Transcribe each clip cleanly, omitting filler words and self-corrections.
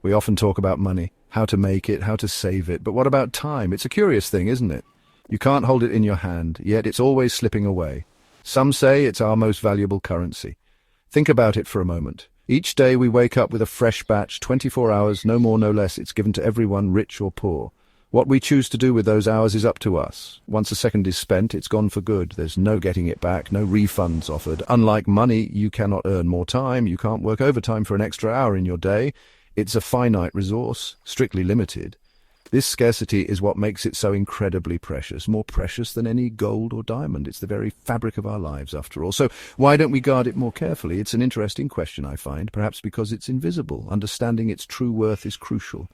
We often talk about money, how to make it, how to save it, but what about time? It's a curious thing, isn't it? You can't hold it in your hand, yet it's always slipping away. Some say it's our most valuable currency. Think about it for a moment. Each day we wake up with a fresh batch, 24 hours, no more, no less. It's given to everyone, rich or poor. What we choose to do with those hours is up to us. Once a second is spent, it's gone for good. There's no getting it back, no refunds offered. Unlike money, you cannot earn more time. You can't work overtime for an extra hour in your day. It's a finite resource, strictly limited. This scarcity is what makes it so incredibly precious, more precious than any gold or diamond. It's the very fabric of our lives, after all. So why don't we guard it more carefully? It's an interesting question, I find, perhaps because it's invisible. Understanding its true worth is crucial.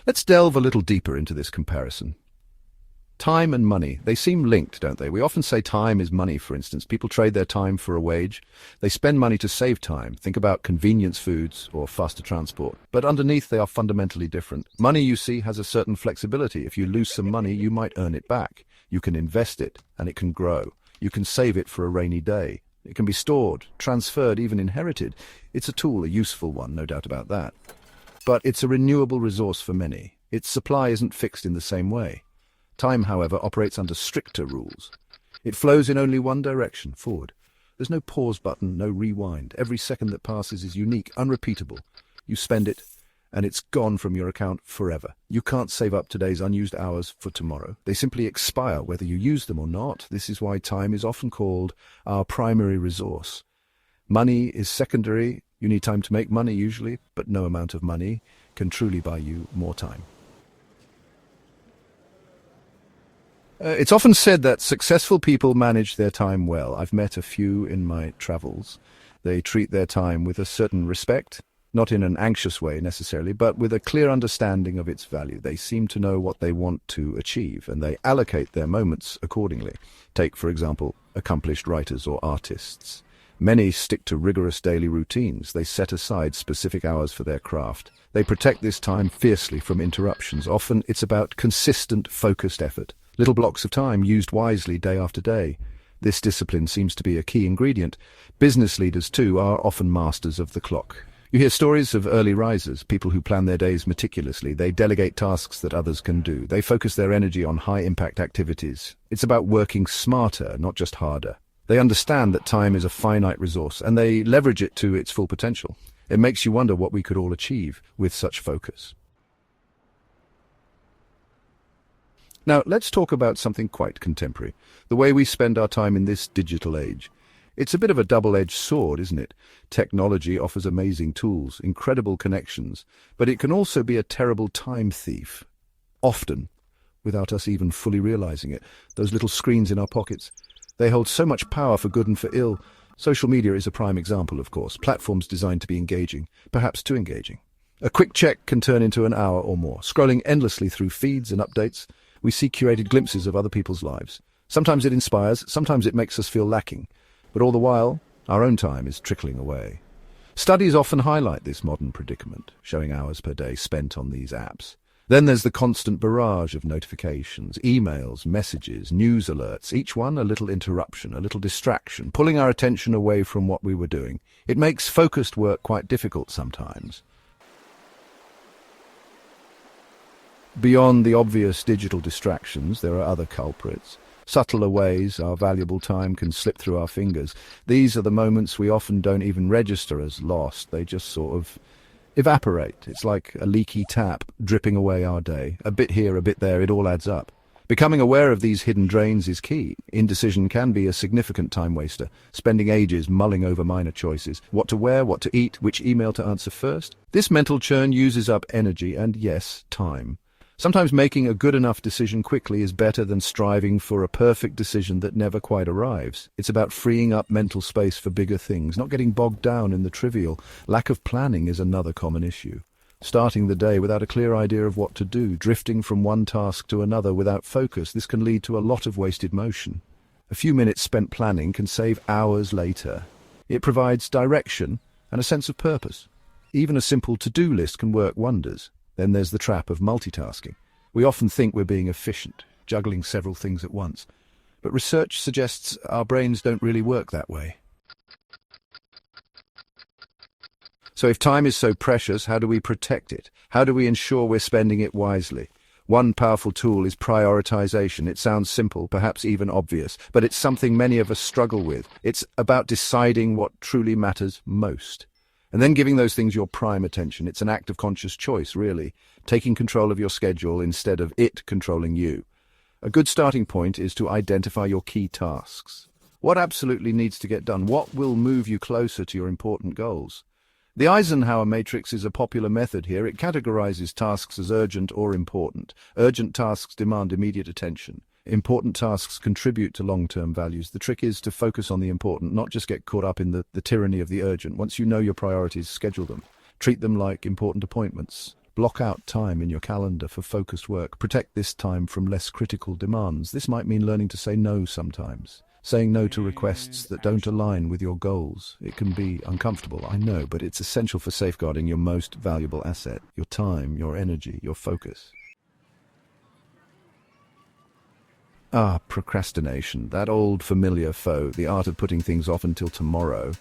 Let's delve a little deeper into this comparison. Time and money, they seem linked, don't they? We often say time is money, for instance. People trade their time for a wage. They spend money to save time. Think about convenience foods or faster transport. But underneath, they are fundamentally different. Money, you see, has a certain flexibility. If you lose some money, you might earn it back. You can invest it, and it can grow. You can save it for a rainy day. It can be stored, transferred, even inherited. It's a tool, a useful one, no doubt about that. But it's a renewable resource for many. Its supply isn't fixed in the same way. Time, however, operates under stricter rules. It flows in only one direction, forward. There's no pause button, no rewind. Every second that passes is unique, unrepeatable. You spend it, and it's gone from your account forever. You can't save up today's unused hours for tomorrow. They simply expire, whether you use them or not. This is why time is often called our primary resource. Money is secondary. You need time to make money, usually, but no amount of money can truly buy you more time. It's often said that successful people manage their time well. I've met a few in my travels. They treat their time with a certain respect, not in an anxious way necessarily, but with a clear understanding of its value. They seem to know what they want to achieve, and they allocate their moments accordingly. Take, for example, accomplished writers or artists. Many stick to rigorous daily routines. They set aside specific hours for their craft. They protect this time fiercely from interruptions. Often it's about consistent, focused effort. Little blocks of time used wisely day after day. This discipline seems to be a key ingredient. Business leaders, too, are often masters of the clock. You hear stories of early risers, people who plan their days meticulously. They delegate tasks that others can do. They focus their energy on high-impact activities. It's about working smarter, not just harder. They understand that time is a finite resource, and they leverage it to its full potential. It makes you wonder what we could all achieve with such focus. Now, let's talk about something quite contemporary, the way we spend our time in this digital age. It's a bit of a double-edged sword, isn't it? Technology offers amazing tools, incredible connections, but it can also be a terrible time thief, often, without us even fully realizing it. Those little screens in our pockets, they hold so much power for good and for ill. Social media is a prime example, of course. Platforms designed to be engaging, perhaps too engaging. A quick check can turn into an hour or more. Scrolling endlessly through feeds and updates, we see curated glimpses of other people's lives. Sometimes it inspires, sometimes it makes us feel lacking. But all the while, our own time is trickling away. Studies often highlight this modern predicament, showing hours per day spent on these apps. Then there's the constant barrage of notifications, emails, messages, news alerts, each one a little interruption, a little distraction, pulling our attention away from what we were doing. It makes focused work quite difficult sometimes. Beyond the obvious digital distractions, there are other culprits. Subtler ways our valuable time can slip through our fingers. These are the moments we often don't even register as lost. They just sort of evaporate. It's like a leaky tap dripping away our day. A bit here, a bit there, it all adds up. Becoming aware of these hidden drains is key. Indecision can be a significant time waster, spending ages mulling over minor choices. What to wear, what to eat, which email to answer first. This mental churn uses up energy and, yes, time. Sometimes making a good enough decision quickly is better than striving for a perfect decision that never quite arrives. It's about freeing up mental space for bigger things, not getting bogged down in the trivial. Lack of planning is another common issue. Starting the day without a clear idea of what to do, drifting from one task to another without focus, this can lead to a lot of wasted motion. A few minutes spent planning can save hours later. It provides direction and a sense of purpose. Even a simple to-do list can work wonders. Then there's the trap of multitasking. We often think we're being efficient, juggling several things at once. But research suggests our brains don't really work that way. So if time is so precious, how do we protect it? How do we ensure we're spending it wisely? One powerful tool is prioritization. It sounds simple, perhaps even obvious, but it's something many of us struggle with. It's about deciding what truly matters most, and then giving those things your prime attention. It's an act of conscious choice, really, taking control of your schedule instead of it controlling you. A good starting point is to identify your key tasks. What absolutely needs to get done? What will move you closer to your important goals? The Eisenhower matrix is a popular method here. It categorizes tasks as urgent or important. Urgent tasks demand immediate attention. Important tasks contribute to long-term values. The trick is to focus on the important, not just get caught up in the tyranny of the urgent. Once you know your priorities, schedule them. Treat them like important appointments. Block out time in your calendar for focused work. Protect this time from less critical demands. This might mean learning to say no sometimes. Saying no to requests that don't align with your goals. It can be uncomfortable, I know, but it's essential for safeguarding your most valuable asset, your time, your energy, your focus. Procrastination, that old familiar foe, the art of putting things off until tomorrow,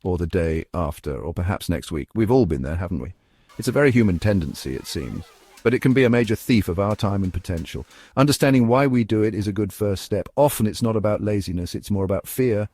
or the day after, or perhaps next week. We've all been there, haven't we? It's a very human tendency, it seems. But it can be a major thief of our time and potential. Understanding why we do it is a good first step. Often it's not about laziness, it's more about fear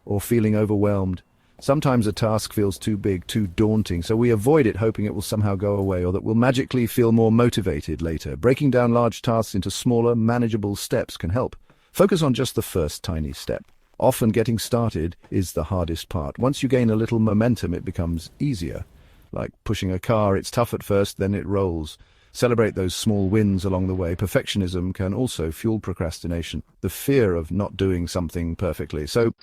or feeling overwhelmed. Sometimes a task feels too big, too daunting, so we avoid it hoping it will somehow go away or that we'll magically feel more motivated later. Breaking down large tasks into smaller, manageable steps can help. Focus on just the first tiny step. Often getting started is the hardest part. Once you gain a little momentum, it becomes easier. Like pushing a car, it's tough at first, then it rolls. Celebrate those small wins along the way. Perfectionism can also fuel procrastination, the fear of not doing something perfectly. So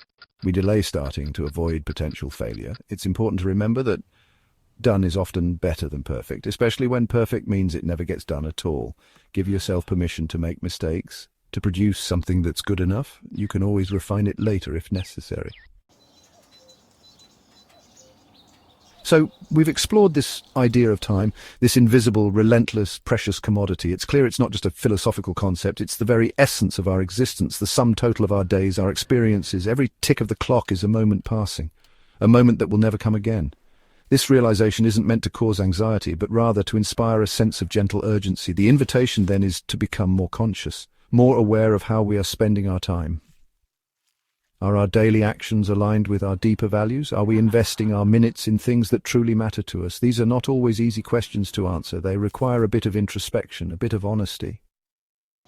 we delay starting to avoid potential failure. It's important to remember that done is often better than perfect, especially when perfect means it never gets done at all. Give yourself permission to make mistakes, to produce something that's good enough. You can always refine it later if necessary. So we've explored this idea of time, this invisible, relentless, precious commodity. It's clear it's not just a philosophical concept, it's the very essence of our existence, the sum total of our days, our experiences. Every tick of the clock is a moment passing, a moment that will never come again. This realization isn't meant to cause anxiety, but rather to inspire a sense of gentle urgency. The invitation then is to become more conscious, more aware of how we are spending our time. Are our daily actions aligned with our deeper values? Are we investing our minutes in things that truly matter to us? These are not always easy questions to answer. They require a bit of introspection, a bit of honesty.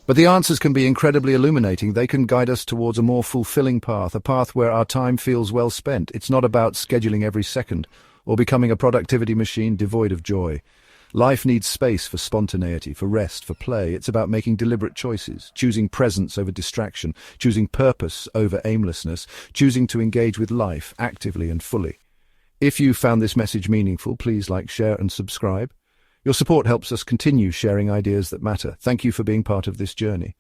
But the answers can be incredibly illuminating. They can guide us towards a more fulfilling path, a path where our time feels well spent. It's not about scheduling every second or becoming a productivity machine devoid of joy. Life needs space for spontaneity, for rest, for play. It's about making deliberate choices, choosing presence over distraction, choosing purpose over aimlessness, choosing to engage with life actively and fully. If you found this message meaningful, please like, share and subscribe. Your support helps us continue sharing ideas that matter. Thank you for being part of this journey.